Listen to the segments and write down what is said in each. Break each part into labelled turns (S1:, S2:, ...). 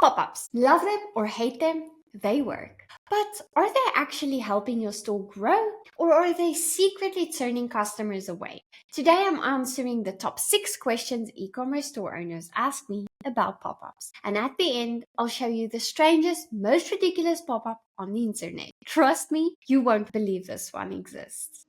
S1: Pop-ups. Love them or hate them, they work. But are they actually helping your store grow? Or are they secretly turning customers away? Today I'm answering the top 6 questions e-commerce store owners ask me about pop-ups. And at the end, I'll show you the strangest, most ridiculous pop-up on the internet. Trust me, you won't believe this one exists.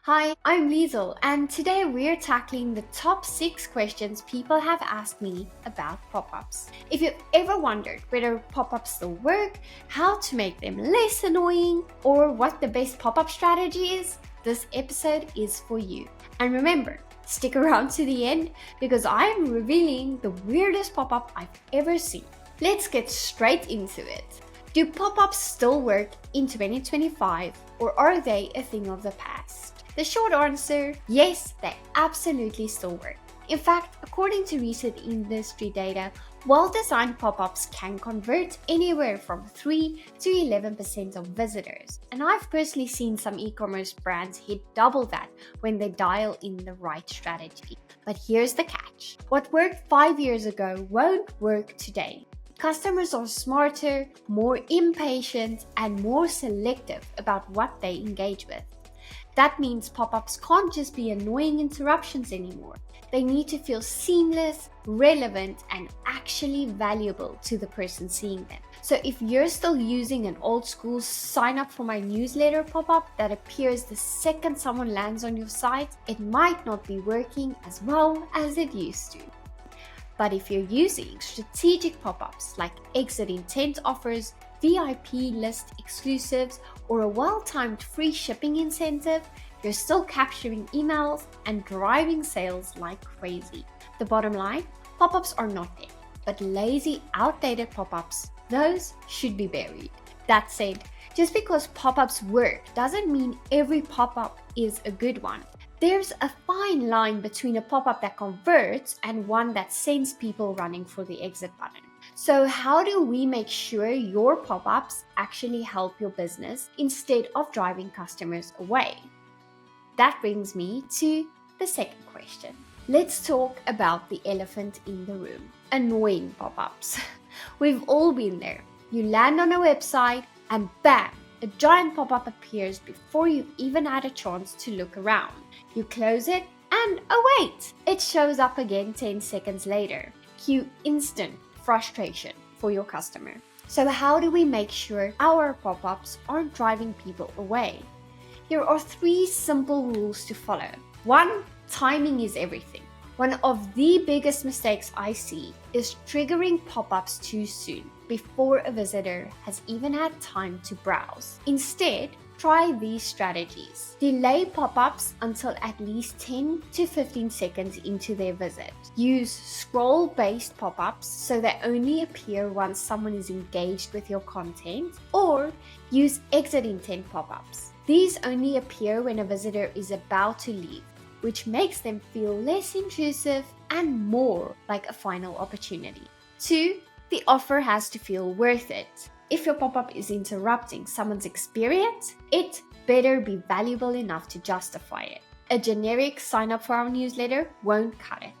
S1: Hi, I'm Liesel, and today we're tackling the top 6 questions people have asked me about pop-ups. If you've ever wondered whether pop-ups still work, how to make them less annoying, or what the best pop-up strategy is, this episode is for you. And remember, stick around to the end because I'm revealing the weirdest pop-up I've ever seen. Let's get straight into it. Do pop-ups still work in 2025, or are they a thing of the past? The short answer, yes, they absolutely still work. In fact, according to recent industry data, well-designed pop-ups can convert anywhere from 3 to 11% of visitors. And I've personally seen some e-commerce brands hit double that when they dial in the right strategy. But here's the catch. What worked 5 years ago won't work today. Customers are smarter, more impatient, and more selective about what they engage with. That means pop-ups can't just be annoying interruptions anymore. They need to feel seamless, relevant, and actually valuable to the person seeing them. So if you're still using an old school sign up for my newsletter pop-up that appears the second someone lands on your site, it might not be working as well as it used to. But if you're using strategic pop-ups like exit intent offers, VIP list exclusives, or a well-timed free shipping incentive, you're still capturing emails and driving sales like crazy. The bottom line, pop-ups are not dead, but lazy, outdated pop-ups, those should be buried. That said, just because pop-ups work doesn't mean every pop-up is a good one. There's a fine line between a pop-up that converts and one that sends people running for the exit button. So how do we make sure your pop-ups actually help your business instead of driving customers away? That brings me to the second question. Let's talk about the elephant in the room, annoying pop-ups. We've all been there. You land on a website and bam, a giant pop-up appears before you've even had a chance to look around. You close it and oh wait, it shows up again 10 seconds later. Cue instant frustration for your customer. So how do we make sure our pop-ups aren't driving people away? Here are 3 simple rules to follow. 1. Timing is everything. One of the biggest mistakes I see is triggering pop-ups too soon, before a visitor has even had time to browse. Instead, try these strategies. Delay pop-ups until at least 10 to 15 seconds into their visit. Use scroll-based pop-ups so they only appear once someone is engaged with your content, or use exit intent pop-ups. These only appear when a visitor is about to leave, which makes them feel less intrusive and more like a final opportunity. 2. The offer has to feel worth it. If your pop-up is interrupting someone's experience, it better be valuable enough to justify it. A generic sign up for our newsletter won't cut it.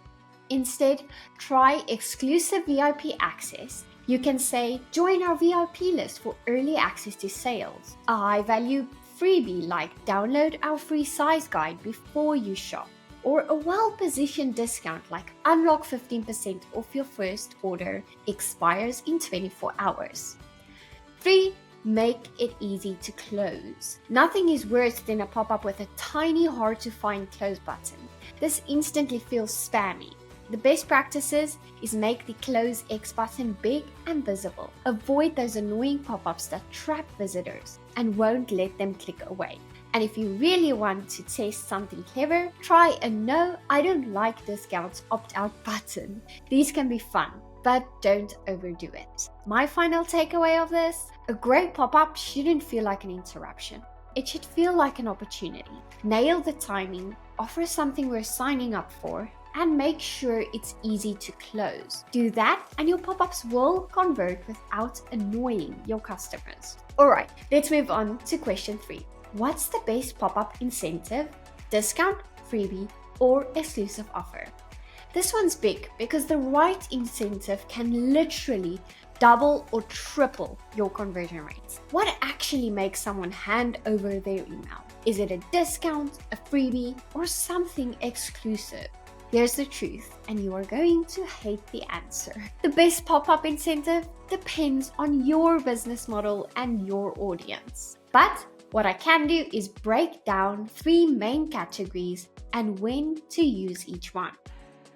S1: Instead, try exclusive VIP access. You can say, join our VIP list for early access to sales. A high-value freebie like download our free size guide before you shop. Or a well-positioned discount like unlock 15% off your first order expires in 24 hours. 3. Make it easy to close. Nothing is worse than a pop-up with a tiny hard-to-find close button. This instantly feels spammy. The best practices is make the close X button big and visible. Avoid those annoying pop-ups that trap visitors and won't let them click away. And if you really want to test something clever, try a no, I don't like discounts opt-out button. These can be fun, but don't overdo it. My final takeaway of this, a great pop-up shouldn't feel like an interruption. It should feel like an opportunity. Nail the timing, offer something worth signing up for, and make sure it's easy to close. Do that and your pop-ups will convert without annoying your customers. Alright, let's move on to question 3. What's the best pop-up incentive, discount, freebie, or exclusive offer? This one's big because the right incentive can literally double or triple your conversion rates. What actually makes someone hand over their email? Is it a discount, a freebie, or something exclusive? Here's the truth, and you are going to hate the answer. The best pop-up incentive depends on your business model and your audience. But what I can do is break down 3 main categories and when to use each one.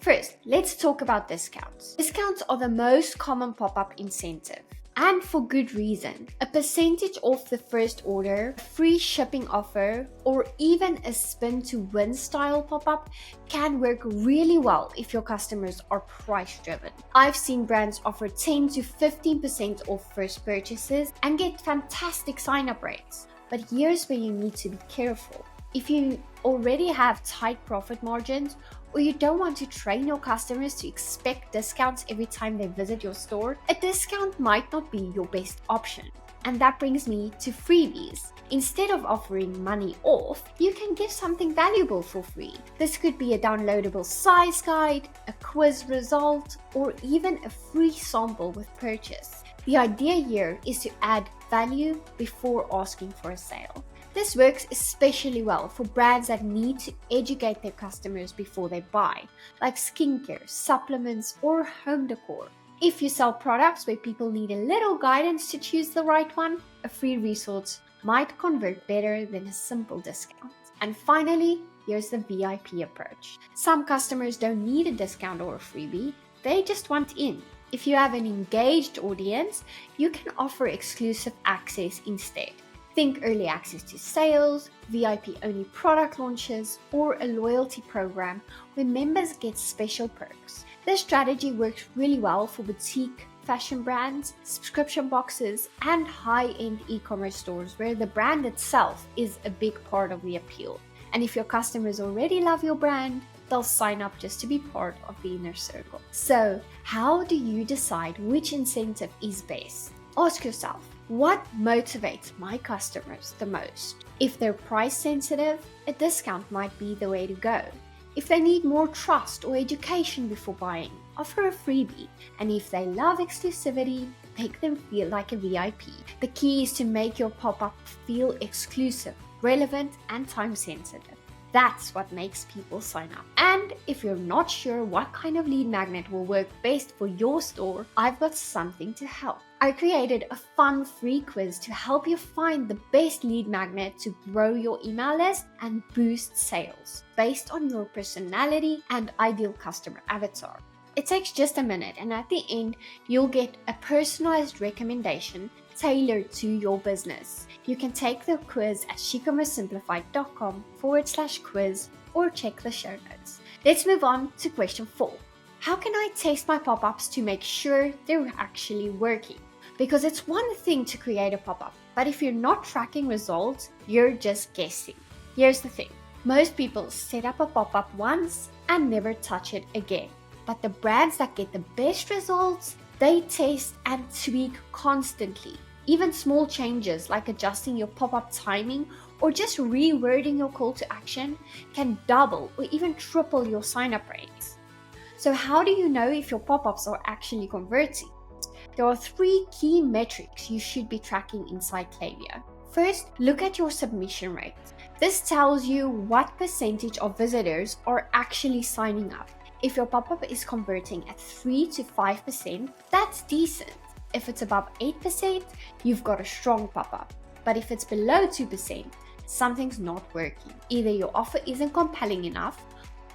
S1: First, let's talk about discounts. Discounts are the most common pop-up incentive, and for good reason. A percentage off the first order, free shipping offer, or even a spin to win style pop-up can work really well if your customers are price driven. I've seen brands offer 10 to 15% off first purchases and get fantastic sign-up rates. But here's where you need to be careful. If you already have tight profit margins, or you don't want to train your customers to expect discounts every time they visit your store, a discount might not be your best option. And that brings me to freebies. Instead of offering money off, you can give something valuable for free. This could be a downloadable size guide, a quiz result, or even a free sample with purchase. The idea here is to add value before asking for a sale. This works especially well for brands that need to educate their customers before they buy, like skincare, supplements, or home decor. If you sell products where people need a little guidance to choose the right one, a free resource might convert better than a simple discount. And finally, here's the VIP approach. Some customers don't need a discount or a freebie, they just want in. If you have an engaged audience, you can offer exclusive access instead. Think early access to sales, VIP-only product launches, or a loyalty program where members get special perks. This strategy works really well for boutique fashion brands, subscription boxes, and high-end e-commerce stores where the brand itself is a big part of the appeal. And if your customers already love your brand, they'll sign up just to be part of the inner circle. So, how do you decide which incentive is best? Ask yourself, what motivates my customers the most? If they're price sensitive, a discount might be the way to go. If they need more trust or education before buying, offer a freebie. And if they love exclusivity, make them feel like a VIP. The key is to make your pop-up feel exclusive, relevant, and time sensitive. That's what makes people sign up. And if you're not sure what kind of lead magnet will work best for your store, I've got something to help. I created a fun free quiz to help you find the best lead magnet to grow your email list and boost sales based on your personality and ideal customer avatar. It takes just a minute, and at the end, you'll get a personalized recommendation tailored to your business. You can take the quiz at shecommercesimplified.com/quiz or check the show notes. Let's move on to question 4. How can I test my pop-ups to make sure they're actually working? Because it's one thing to create a pop-up, but if you're not tracking results, you're just guessing. Here's the thing. Most people set up a pop-up once and never touch it again. But the brands that get the best results, they test and tweak constantly. Even small changes like adjusting your pop-up timing or just rewording your call to action can double or even triple your sign-up rates. So how do you know if your pop-ups are actually converting? There are 3 key metrics you should be tracking inside Klaviyo. First, look at your submission rate. This tells you what percentage of visitors are actually signing up. If your pop-up is converting at 3 to 5%, that's decent. If it's above 8%, you've got a strong pop-up. But if it's below 2%, something's not working. Either your offer isn't compelling enough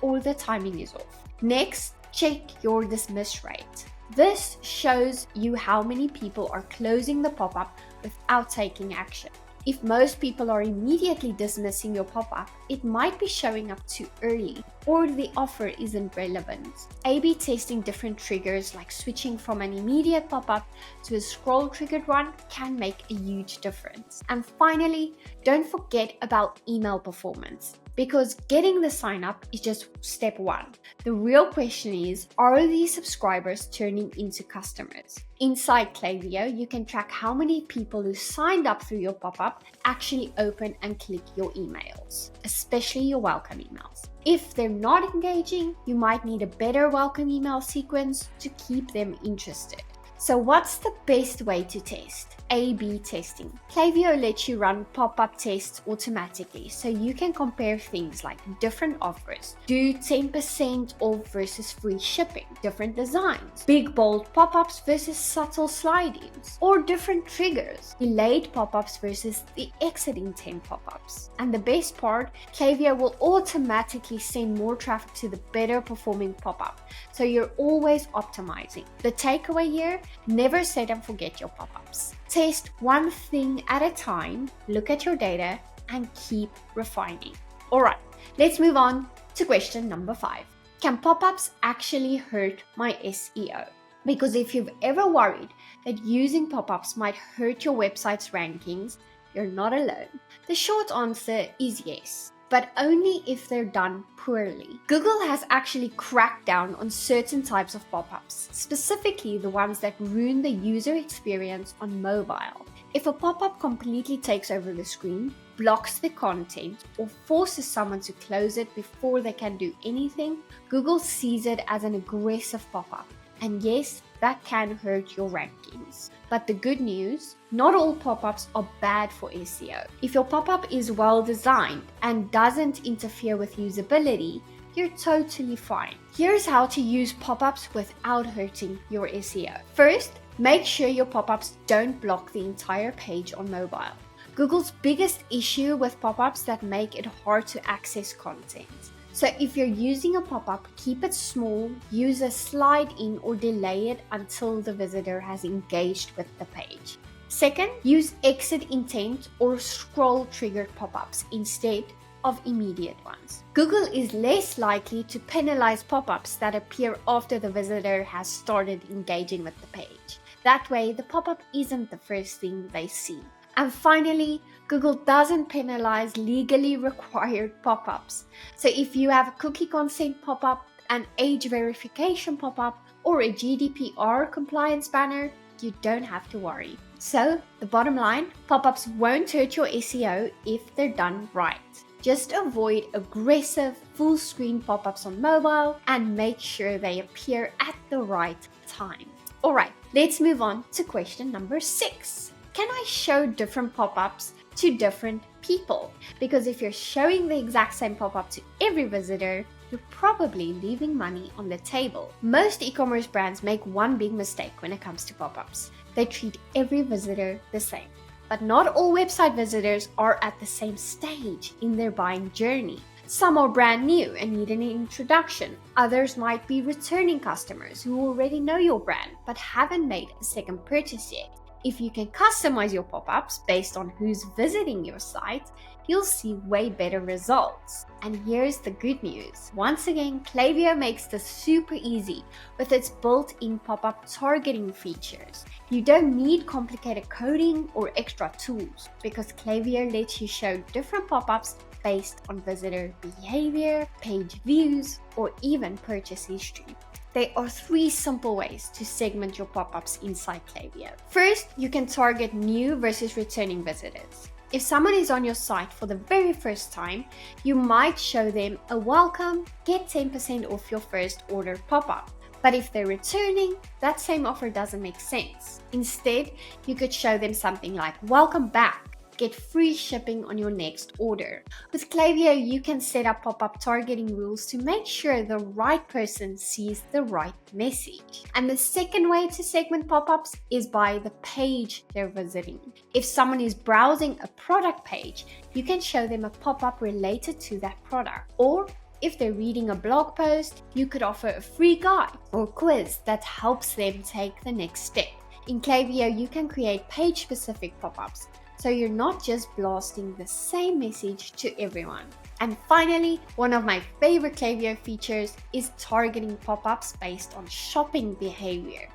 S1: or the timing is off. Next, check your dismiss rate. This shows you how many people are closing the pop-up without taking action. If most people are immediately dismissing your pop-up, it might be showing up too early or the offer isn't relevant. A/B testing different triggers like switching from an immediate pop-up to a scroll triggered one can make a huge difference. And finally, don't forget about email performance. because getting the sign up is just step one. The real question is, are these subscribers turning into customers? Inside Klaviyo, you can track how many people who signed up through your pop-up actually open and click your emails, especially your welcome emails. If they're not engaging, you might need a better welcome email sequence to keep them interested. So what's the best way to test? A/B testing. Klaviyo lets you run pop-up tests automatically, so you can compare things like different offers, do 10% off versus free shipping, different designs, big bold pop-ups versus subtle slide-ins, or different triggers, delayed pop-ups versus the exit intent pop-ups. And the best part, Klaviyo will automatically send more traffic to the better performing pop-up, so you're always optimizing. The takeaway here, never set and forget your pop-ups. Test one thing at a time, look at your data, and keep refining. Alright, let's move on to question number 5. Can pop-ups actually hurt my SEO? Because if you've ever worried that using pop-ups might hurt your website's rankings, you're not alone. The short answer is yes, but only if they're done poorly. Google has actually cracked down on certain types of pop-ups, specifically the ones that ruin the user experience on mobile. If a pop-up completely takes over the screen, blocks the content, or forces someone to close it before they can do anything, Google sees it as an aggressive pop-up. And yes, that can hurt your rankings. But the good news, not all pop-ups are bad for SEO. If your pop-up is well designed and doesn't interfere with usability, you're totally fine. Here's how to use pop-ups without hurting your SEO. First, make sure your pop-ups don't block the entire page on mobile. Google's biggest issue with pop-ups that make it hard to access content. So if you're using a pop-up, keep it small, use a slide in or delay it until the visitor has engaged with the page. Second, use exit intent or scroll triggered pop-ups instead of immediate ones. Google is less likely to penalize pop-ups that appear after the visitor has started engaging with the page. That way, the pop-up isn't the first thing they see. And finally, Google doesn't penalize legally required pop-ups. So if you have a cookie consent pop-up, an age verification pop-up, or a GDPR compliance banner, you don't have to worry. So the bottom line, pop-ups won't hurt your SEO if they're done right. Just avoid aggressive full-screen pop-ups on mobile and make sure they appear at the right time. Alright, let's move on to question number 6. Can I show different pop-ups to different people? Because if you're showing the exact same pop-up to every visitor, you're probably leaving money on the table. Most e-commerce brands make one big mistake when it comes to pop-ups. They treat every visitor the same. But not all website visitors are at the same stage in their buying journey. Some are brand new and need an introduction. Others might be returning customers who already know your brand but haven't made a second purchase yet. If you can customize your pop-ups based on who's visiting your site, you'll see way better results. And here's the good news. Once again, Klaviyo makes this super easy with its built-in pop-up targeting features. You don't need complicated coding or extra tools because Klaviyo lets you show different pop-ups based on visitor behavior, page views, or even purchase history. There are 3 simple ways to segment your pop-ups inside Klaviyo. First, you can target new versus returning visitors. If someone is on your site for the very first time, you might show them a welcome, get 10% off your first order pop-up. But if they're returning, that same offer doesn't make sense. Instead, you could show them something like welcome back. Get free shipping on your next order. With Klaviyo, you can set up pop-up targeting rules to make sure the right person sees the right message. And the second way to segment pop-ups is by the page they're visiting. If someone is browsing a product page, you can show them a pop-up related to that product. Or if they're reading a blog post, you could offer a free guide or quiz that helps them take the next step. In Klaviyo, you can create page-specific pop-ups, so you're not just blasting the same message to everyone. And finally, one of my favorite Klaviyo features is targeting pop-ups based on shopping behavior.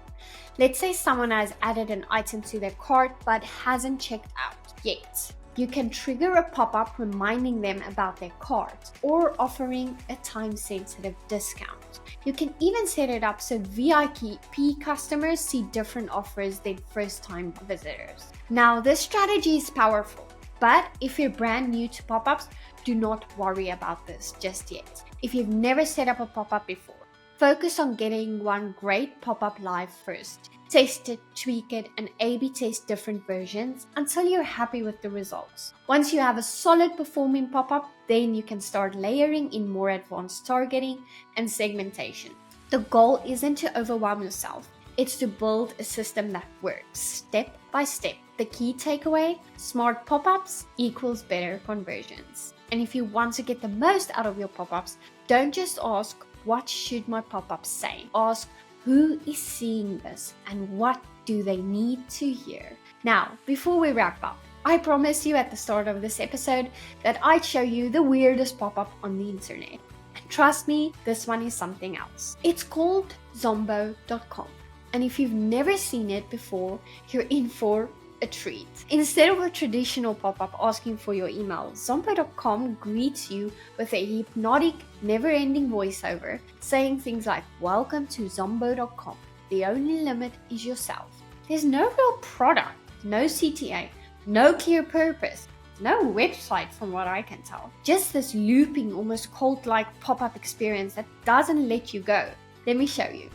S1: Let's say someone has added an item to their cart but hasn't checked out yet. You can trigger a pop-up reminding them about their cart or offering a time-sensitive discount. You can even set it up so VIP customers see different offers than first-time visitors. Now, this strategy is powerful, but if you're brand new to pop-ups, do not worry about this just yet. If you've never set up a pop-up before, focus on getting one great pop-up live first. Test it, tweak it, and A/B test different versions until you're happy with the results. Once you have a solid performing pop-up, then you can start layering in more advanced targeting and segmentation. The goal isn't to overwhelm yourself. It's to build a system that works step by step. The key takeaway: smart pop-ups equals better conversions. And if you want to get the most out of your pop-ups, don't just ask, what should my pop-up say? Ask, who is seeing this and what do they need to hear? Now, before we wrap up, I promised you at the start of this episode that I'd show you the weirdest pop-up on the internet. And trust me, this one is something else. It's called Zombo.com. And if you've never seen it before, you're in for a treat. Instead of a traditional pop-up asking for your email, Zombo.com greets you with a hypnotic, never-ending voiceover saying things like, "Welcome to Zombo.com. The only limit is yourself." There's no real product, no CTA, no clear purpose, no website from what I can tell. Just this looping, almost cult-like pop-up experience that doesn't let you go. Let me show you.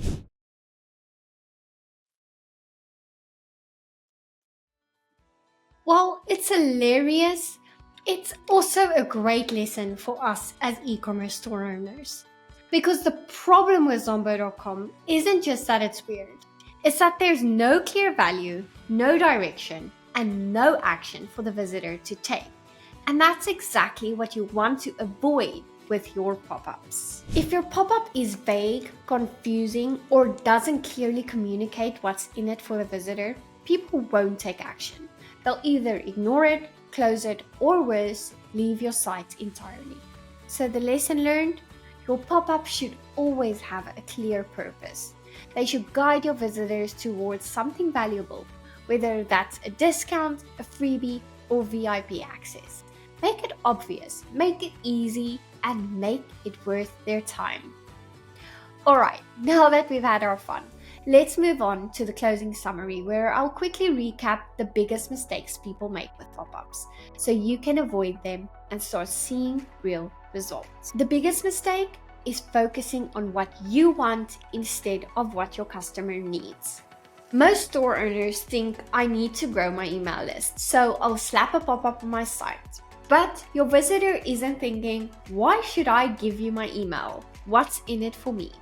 S1: While it's hilarious, it's also a great lesson for us as e-commerce store owners. Because the problem with Zombo.com isn't just that it's weird, it's that there's no clear value, no direction, and no action for the visitor to take. And that's exactly what you want to avoid with your pop-ups. If your pop-up is vague, confusing, or doesn't clearly communicate what's in it for the visitor, people won't take action. They'll either ignore it, close it, or worse, leave your site entirely. So the lesson learned? Your pop-up should always have a clear purpose. They should guide your visitors towards something valuable, whether that's a discount, a freebie, or VIP access. Make it obvious, make it easy, and make it worth their time. Alright, now that we've had our fun, let's move on to the closing summary where I'll quickly recap the biggest mistakes people make with pop-ups so you can avoid them and start seeing real results. The biggest mistake is focusing on what you want instead of what your customer needs. Most store owners think I need to grow my email list, so I'll slap a pop-up on my site. But your visitor isn't thinking, why should I give you my email? What's in it for me?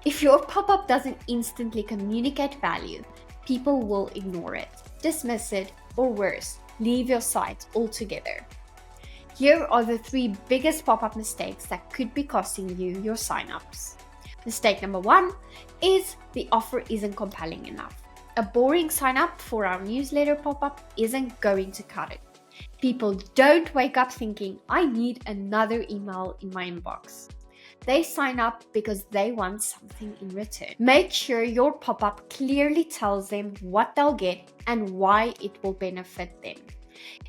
S1: If your pop-up doesn't instantly communicate value, people will ignore it, dismiss it, or worse, leave your site altogether. Here are the 3 biggest pop-up mistakes that could be costing you your signups. Mistake number 1 is the offer isn't compelling enough. A boring sign-up for our newsletter pop-up isn't going to cut it. People don't wake up thinking, I need another email in my inbox. They sign up because they want something in return. Make sure your pop-up clearly tells them what they'll get and why it will benefit them.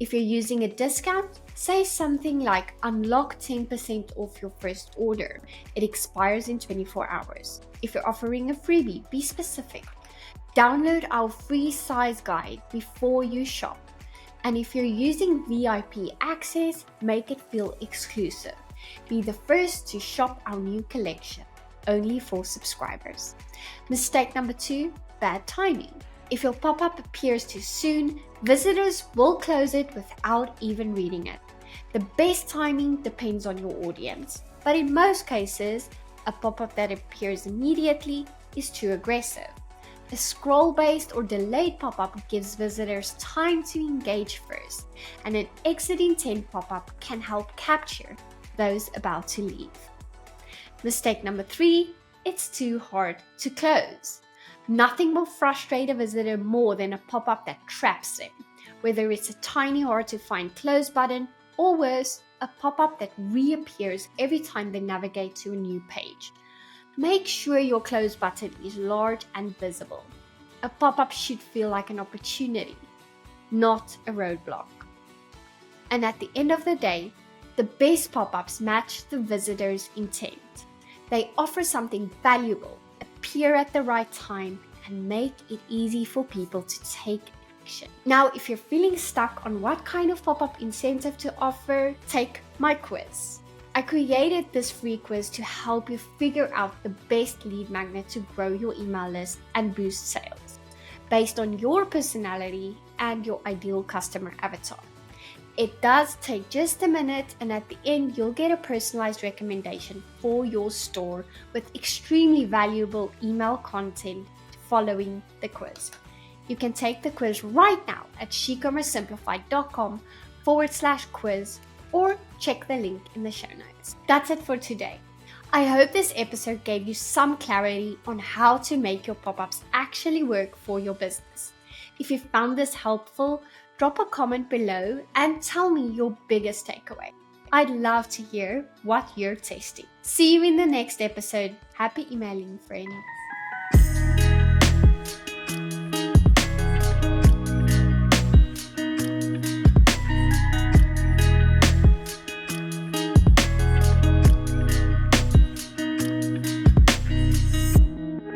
S1: If you're using a discount, say something like unlock 10% off your first order. It expires in 24 hours. If you're offering a freebie, be specific. Download our free size guide before you shop. And if you're using VIP access, make it feel exclusive. Be the first to shop our new collection, only for subscribers. Mistake number 2, bad timing. If your pop-up appears too soon, visitors will close it without even reading it. The best timing depends on your audience, but in most cases, a pop-up that appears immediately is too aggressive. A scroll-based or delayed pop-up gives visitors time to engage first, and an exit intent pop-up can help capture those about to leave. Mistake number 3, it's too hard to close. Nothing will frustrate a visitor more than a pop-up that traps them, whether it's a tiny hard to find close button or worse, a pop-up that reappears every time they navigate to a new page. Make sure your close button is large and visible. A pop-up should feel like an opportunity, not a roadblock. And at the end of the day, the best pop-ups match the visitor's intent. They offer something valuable, appear at the right time, and make it easy for people to take action. Now, if you're feeling stuck on what kind of pop-up incentive to offer, take my quiz. I created this free quiz to help you figure out the best lead magnet to grow your email list and boost sales, based on your personality and your ideal customer avatar. It does take just a minute, and at the end, you'll get a personalized recommendation for your store with extremely valuable email content following the quiz. You can take the quiz right now at shecommercesimplified.com/quiz or check the link in the show notes. That's it for today. I hope this episode gave you some clarity on how to make your pop-ups actually work for your business. If you found this helpful, drop a comment below and tell me your biggest takeaway. I'd love to hear what you're testing. See you in the next episode. Happy emailing, friends.